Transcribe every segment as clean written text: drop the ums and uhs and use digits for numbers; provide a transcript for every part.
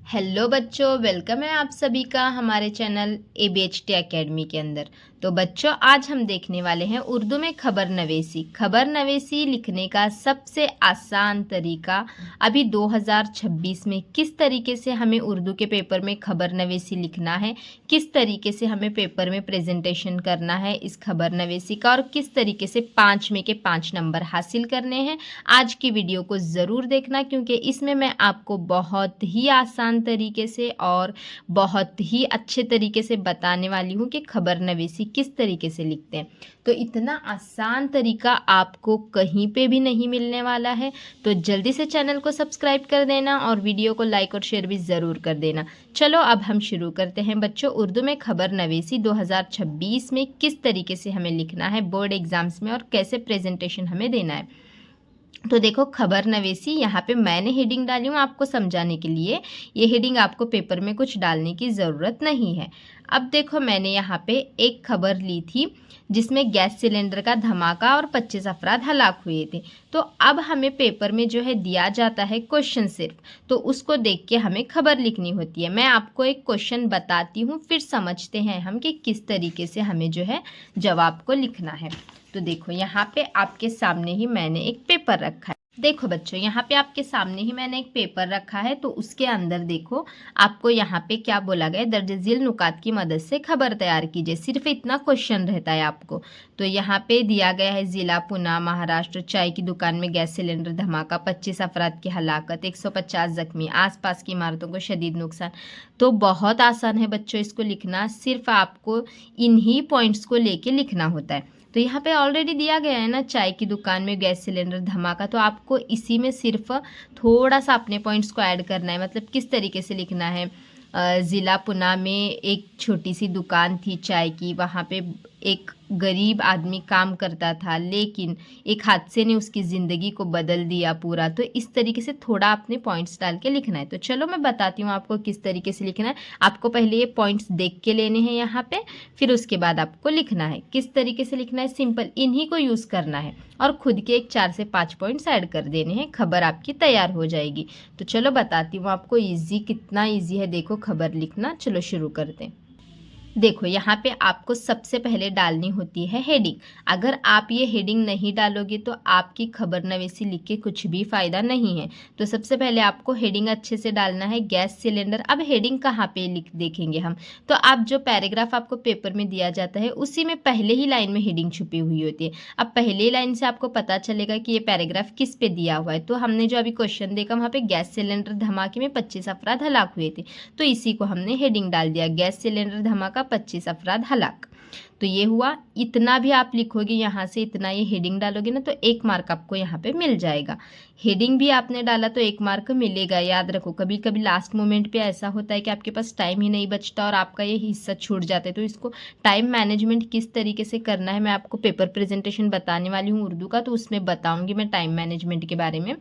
Hello बच्चों, welcome है आप सभी का हमारे चैनल ABHT एकेडमी के अंदर। तो बच्चों, आज हम देखने वाले हैं उर्दू में खबर नवेसी। खबर नवेसी लिखने का सबसे आसान तरीका अभी 2026 में किस तरीके से हमें उर्दू के पेपर में खबर नवेसी लिखना है, किस तरीके से हमें पेपर में प्रेजेंटेशन करना है इस खबर नवेसी का, और किस तरीके से 5 में के 5 नंबर हासिल करने हैं। आज की वीडियो को ज़रूर देखना, क्योंकि इसमें मैं आपको बहुत ही आसान तरीके से और बहुत ही अच्छे तरीके से बताने वाली हूँ कि खबर नवीसी किस तरीके से लिखते हैं। तो इतना आसान तरीका आपको कहीं पे भी नहीं मिलने वाला है। तो जल्दी से चैनल को सब्सक्राइब कर देना और वीडियो को लाइक और शेयर भी ज़रूर कर देना। चलो अब हम शुरू करते हैं बच्चों। उर्दू में खबर नवीसी 2026 में किस तरीके से हमें लिखना है बोर्ड एग्जाम्स में, और कैसे प्रेजेंटेशन हमें देना है। तो देखो, खबर नवेसी यहाँ पे मैंने हेडिंग डाली हूँ आपको समझाने के लिए। ये हेडिंग आपको पेपर में कुछ डालने की ज़रूरत नहीं है। अब देखो, मैंने यहाँ पे एक खबर ली थी जिसमें गैस सिलेंडर का धमाका और 25 अफराद हलाक हुए थे। तो अब हमें पेपर में जो है दिया जाता है क्वेश्चन सिर्फ, तो उसको देख के हमें खबर लिखनी होती है। मैं आपको एक क्वेश्चन बताती हूँ, फिर समझते हैं हम कि किस तरीके से हमें जो है जवाब को लिखना है। तो देखो, यहाँ पे आपके सामने ही मैंने एक पेपर रखा है। देखो बच्चों, यहाँ पे आपके सामने ही मैंने एक पेपर रखा है। तो उसके अंदर देखो, आपको यहाँ पे क्या बोला गया है, दर्ज झील नुकात की मदद से खबर तैयार कीजिए। सिर्फ इतना क्वेश्चन रहता है आपको। तो यहाँ पे दिया गया है जिला पुणे महाराष्ट्र, चाय की दुकान में गैस सिलेंडर धमाका, 25 अफराद की हलाकत, 150 जख्मी, आसपास की इमारतों को शदीद नुकसान। तो बहुत आसान है बच्चों इसको लिखना। सिर्फ आपको इन्हीं पॉइंट्स को लेके लिखना होता है। तो यहाँ पे ऑलरेडी दिया गया है ना, चाय की दुकान में गैस सिलेंडर धमाका। तो आपको इसी में सिर्फ थोड़ा सा अपने पॉइंट्स को ऐड करना है। मतलब किस तरीके से लिखना है। ज़िला पुणे में एक छोटी सी दुकान थी चाय की, वहाँ पे एक गरीब आदमी काम करता था, लेकिन एक हादसे ने उसकी ज़िंदगी को बदल दिया पूरा। तो इस तरीके से थोड़ा अपने पॉइंट्स डाल के लिखना है। तो चलो मैं बताती हूँ आपको किस तरीके से लिखना है। आपको पहले ये पॉइंट्स देख के लेने हैं यहाँ पे, फिर उसके बाद आपको लिखना है। किस तरीके से लिखना है, सिंपल इन्हीं को यूज़ करना है और खुद के एक 4 से 5 पॉइंट्स ऐड कर देने हैं। खबर आपकी तैयार हो जाएगी। तो चलो बताती हूँ आपको ईजी, कितना ईजी है देखो खबर लिखना। चलो शुरू करते हैं। देखो, यहाँ पे आपको सबसे पहले डालनी होती है हेडिंग। अगर आप ये हेडिंग नहीं डालोगे तो आपकी खबर नवीसी लिख के कुछ भी फ़ायदा नहीं है। तो सबसे पहले आपको हेडिंग अच्छे से डालना है, गैस सिलेंडर। अब हेडिंग कहाँ पे लिख देखेंगे हम, तो आप जो पैराग्राफ आपको पेपर में दिया जाता है उसी में पहले ही लाइन में हेडिंग छुपी हुई होती है। अब पहले लाइन से आपको पता चलेगा कि ये पैराग्राफ किस पे दिया हुआ है। तो हमने जो अभी क्वेश्चन देखा, वहाँ पे गैस सिलेंडर धमाके में 25 अफराद हलाक हुए थे, तो इसी को हमने हेडिंग डाल दिया, गैस सिलेंडर धमाका 25 अफराद हलाक। तो ये हुआ। इतना भी आप लिखोगे यहाँ से, इतना ये हेडिंग डालोगे ना, तो 1 मार्क आपको यहाँ पे मिल जाएगा। हेडिंग भी आपने डाला तो 1 मार्क मिलेगा। याद रखो, कभी कभी लास्ट मोमेंट पे ऐसा होता है कि आपके पास टाइम ही नहीं बचता और आपका ये हिस्सा छूट जाता है। तो इसको टाइम मैनेजमेंट किस तरीके से करना है, मैं आपको पेपर प्रेजेंटेशन बताने वाली हूँ उर्दू का, तो उसमें बताऊँगी मैं टाइम मैनेजमेंट के बारे में।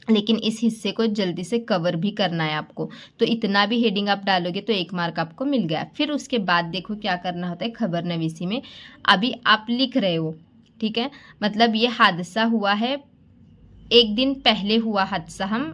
लेकिन इस हिस्से को जल्दी से कवर भी करना है आपको। तो इतना भी हेडिंग आप डालोगे तो 1 मार्क आपको मिल गया। फिर उसके बाद देखो क्या करना होता है खबर नवीसी में। अभी आप लिख रहे हो, ठीक है, मतलब ये हादसा हुआ है, एक दिन पहले हुआ हादसा। हम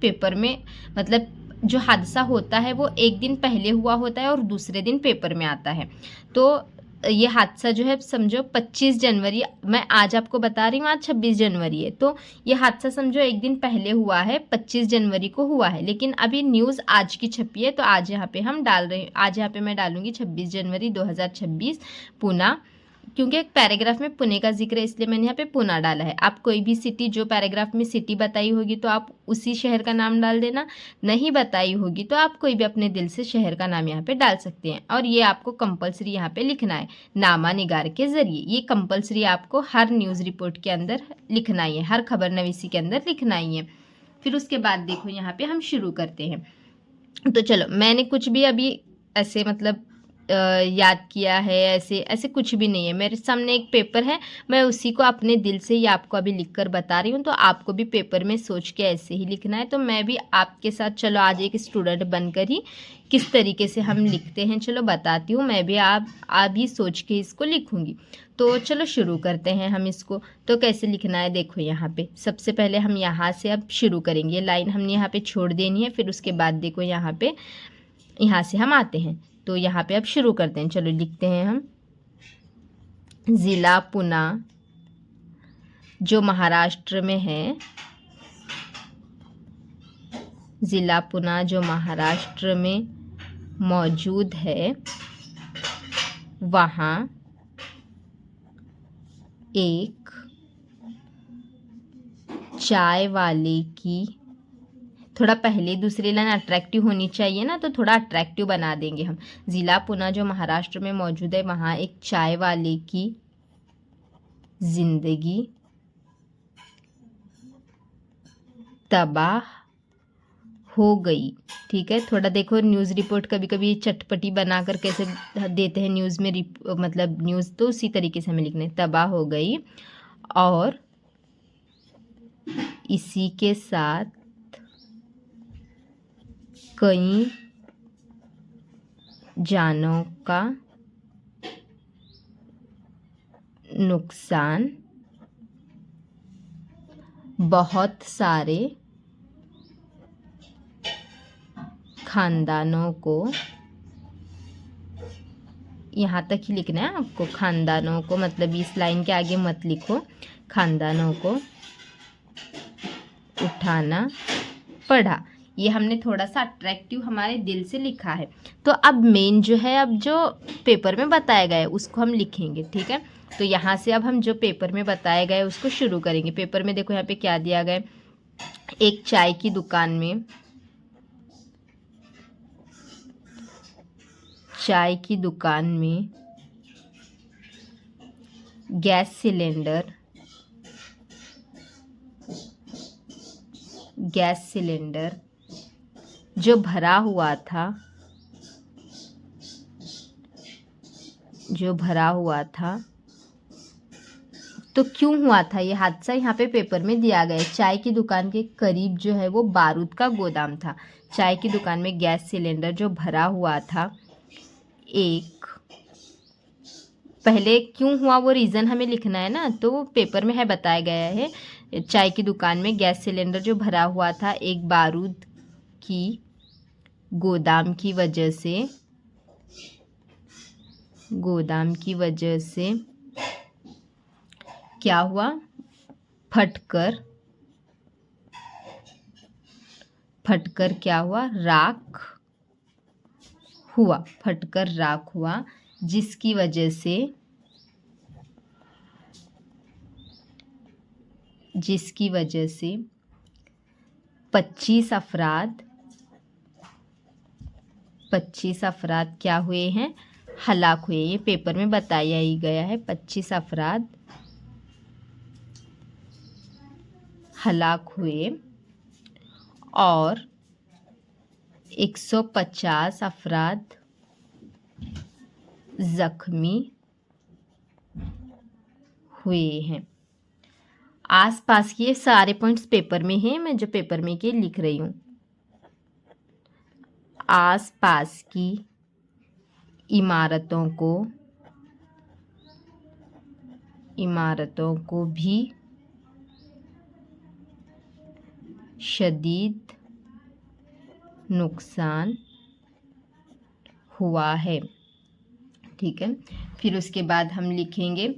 पेपर में, मतलब जो हादसा होता है वो एक दिन पहले हुआ होता है और दूसरे दिन पेपर में आता है। तो ये हादसा जो है, समझो 25 जनवरी, मैं आज आपको बता रही हूँ, आज 26 जनवरी है। तो ये हादसा समझो एक दिन पहले हुआ है, 25 जनवरी को हुआ है, लेकिन अभी न्यूज़ आज की छपी है। तो आज यहाँ पे हम डाल रहे हैं, आज यहाँ पे मैं डालूंगी 26 जनवरी 2026 पुणे, क्योंकि एक पैराग्राफ में पुणे का जिक्र है इसलिए मैंने यहाँ पे पुणे डाला है। आप कोई भी सिटी, जो पैराग्राफ में सिटी बताई होगी तो आप उसी शहर का नाम डाल देना, नहीं बताई होगी तो आप कोई भी अपने दिल से शहर का नाम यहाँ पे डाल सकते हैं। और ये आपको कंपलसरी यहाँ पे लिखना है नामा निगार के ज़रिए। ये कंपलसरी आपको हर न्यूज़ रिपोर्ट के अंदर लिखना ही है, हर खबर नवीसी के अंदर लिखना ही है। फिर उसके बाद देखो यहाँ पे हम शुरू करते हैं। तो चलो, मैंने कुछ भी अभी ऐसे मतलब याद किया है, ऐसे ऐसे कुछ भी नहीं है। मेरे सामने एक पेपर है, मैं उसी को अपने दिल से ही आपको अभी लिख कर बता रही हूँ। तो आपको भी पेपर में सोच के ऐसे ही लिखना है। तो मैं भी आपके साथ चलो आज एक स्टूडेंट बनकर ही किस तरीके से हम लिखते हैं चलो बताती हूँ। मैं भी आप ही सोच के इसको लिखूँगी। तो चलो शुरू करते हैं हम इसको। तो कैसे लिखना है देखो, यहाँ पे सबसे पहले हम यहाँ से अब शुरू करेंगे। लाइन हमने यहाँ पे छोड़ देनी है, फिर उसके बाद देखो यहाँ पे यहाँ से हम आते हैं। तो यहाँ पे अब शुरू करते हैं। चलो लिखते हैं हम, ज़िला पुणे जो महाराष्ट्र में है, ज़िला पुणे जो महाराष्ट्र में मौजूद है, वहाँ एक चाय वाले की, थोड़ा पहले दूसरी लाइन अट्रैक्टिव होनी चाहिए ना, तो थोड़ा अट्रैक्टिव बना देंगे हम। ज़िला पुणे जो महाराष्ट्र में मौजूद है, वहाँ एक चाय वाले की जिंदगी तबाह हो गई। ठीक है, थोड़ा देखो न्यूज़ रिपोर्ट कभी कभी चटपटी बनाकर कैसे देते हैं न्यूज़ में, मतलब न्यूज़, तो उसी तरीके से हमें लिखना है, तबाह हो गई। और इसी के साथ कई जानों का नुकसान, बहुत सारे खानदानों को, यहाँ तक ही लिखना है आपको, खानदानों को, मतलब इस लाइन के आगे मत लिखो, खानदानों को उठाना पड़ा। ये हमने थोड़ा सा अट्रैक्टिव हमारे दिल से लिखा है। तो अब मेन जो है, अब जो पेपर में बताया गया है उसको हम लिखेंगे। ठीक है, तो यहाँ से अब हम जो पेपर में बताया गया है उसको शुरू करेंगे। पेपर में देखो यहाँ पे क्या दिया गया है, एक चाय की दुकान में, चाय की दुकान में गैस सिलेंडर जो भरा हुआ था, तो क्यों हुआ था ये हादसा, यहाँ पे पेपर में दिया गया है। चाय की दुकान के करीब जो है वो बारूद का गोदाम था। चाय की दुकान में गैस सिलेंडर जो भरा हुआ था, एक, पहले क्यों हुआ वो रीज़न हमें लिखना है ना, तो वो पेपर में है बताया गया है। चाय की दुकान में गैस सिलेंडर जो भरा हुआ था, एक बारूद की गोदाम की वजह से क्या हुआ, फटकर क्या हुआ, राख हुआ, जिसकी वजह से 25 अफराद क्या हुए हैं, हलाक हुए। ये पेपर में बताया ही गया है, 25 अफराद हलाक हुए और 150 अफराद जख्मी हुए हैं। आसपास के सारे पॉइंट्स पेपर में हैं, मैं जो पेपर में के लिख रही हूँ। आसपास की इमारतों को भी शदीद नुकसान हुआ है। ठीक है, फिर उसके बाद हम लिखेंगे,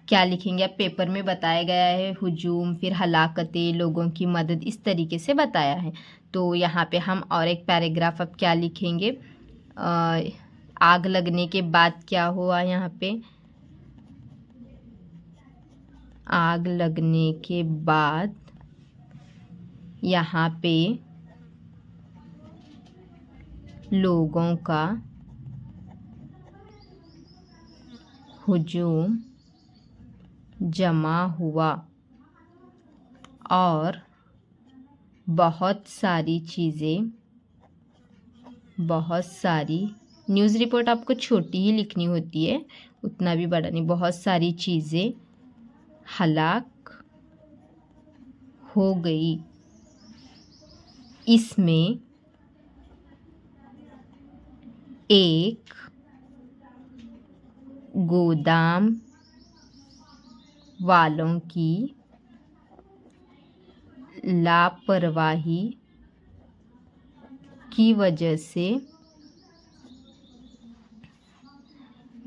क्या लिखेंगे, अब पेपर में बताया गया है हुजूम, फिर हलाकतें, लोगों की मदद, इस तरीके से बताया है। तो यहाँ पे हम और एक पैराग्राफ अब क्या लिखेंगे, आग लगने के बाद क्या हुआ, यहाँ पे आग लगने के बाद यहाँ पे लोगों का हुजूम जमा हुआ और बहुत सारी न्यूज़ रिपोर्ट आपको छोटी ही लिखनी होती है, उतना भी बड़ा नहीं। बहुत सारी चीज़ें हलाक हो गई, इसमें एक गोदाम वालों की लापरवाही की वजह से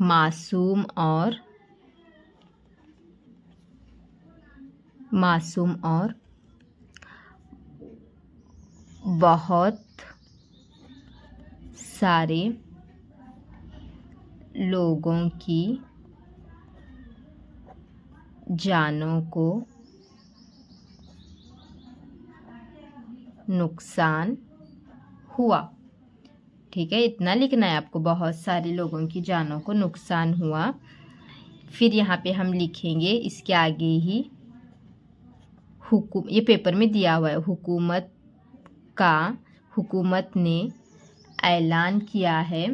मासूम और बहुत सारे लोगों की जानों को नुकसान हुआ। ठीक है, इतना लिखना है आपको, बहुत सारे लोगों की जानों को नुकसान हुआ। फिर यहाँ पे हम लिखेंगे इसके आगे ही ये पेपर में दिया हुआ है, हुकूमत ने ऐलान किया है।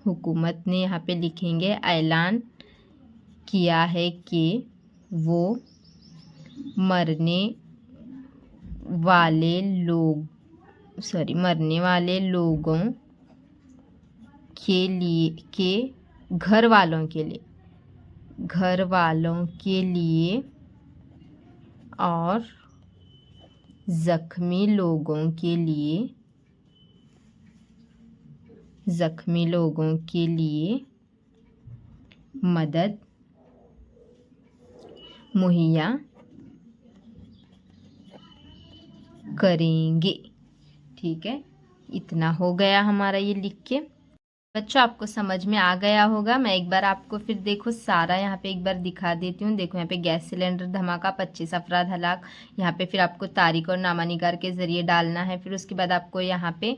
हुकूमत ने यहाँ पे लिखेंगे ऐलान किया है कि वो मरने वाले लोगों के घर वालों के लिए और ज़ख्मी लोगों के लिए मदद मुहैया करेंगे। ठीक है, इतना हो गया हमारा ये लिख के। बच्चों आपको समझ में आ गया होगा। मैं एक बार आपको फिर देखो सारा यहाँ पे एक बार दिखा देती हूँ। देखो यहाँ पे गैस सिलेंडर धमाका, 25 अफराद हलाक। यहाँ पे फिर आपको तारीख और नामानिगार के ज़रिए डालना है। फिर उसके बाद आपको यहाँ पे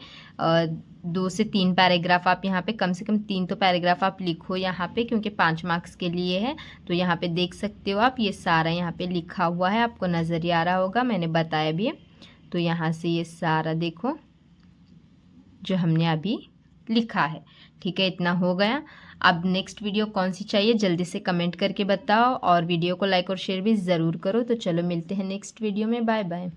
2 से 3 पैराग्राफ आप यहाँ पे कम से कम 3 तो पैराग्राफ आप लिखो यहाँ पे, क्योंकि 5 मार्क्स के लिए है। तो यहाँ पे देख सकते हो आप, ये सारा यहाँ पे लिखा हुआ है, आपको नज़र ही आ रहा होगा, मैंने बताया भी है। तो यहाँ से ये सारा देखो जो हमने अभी लिखा है। ठीक है, इतना हो गया। अब नेक्स्ट वीडियो कौन सी चाहिए जल्दी से कमेंट करके बताओ, और वीडियो को लाइक और शेयर भी ज़रूर करो। तो चलो मिलते हैं नेक्स्ट वीडियो में, बाय बाय।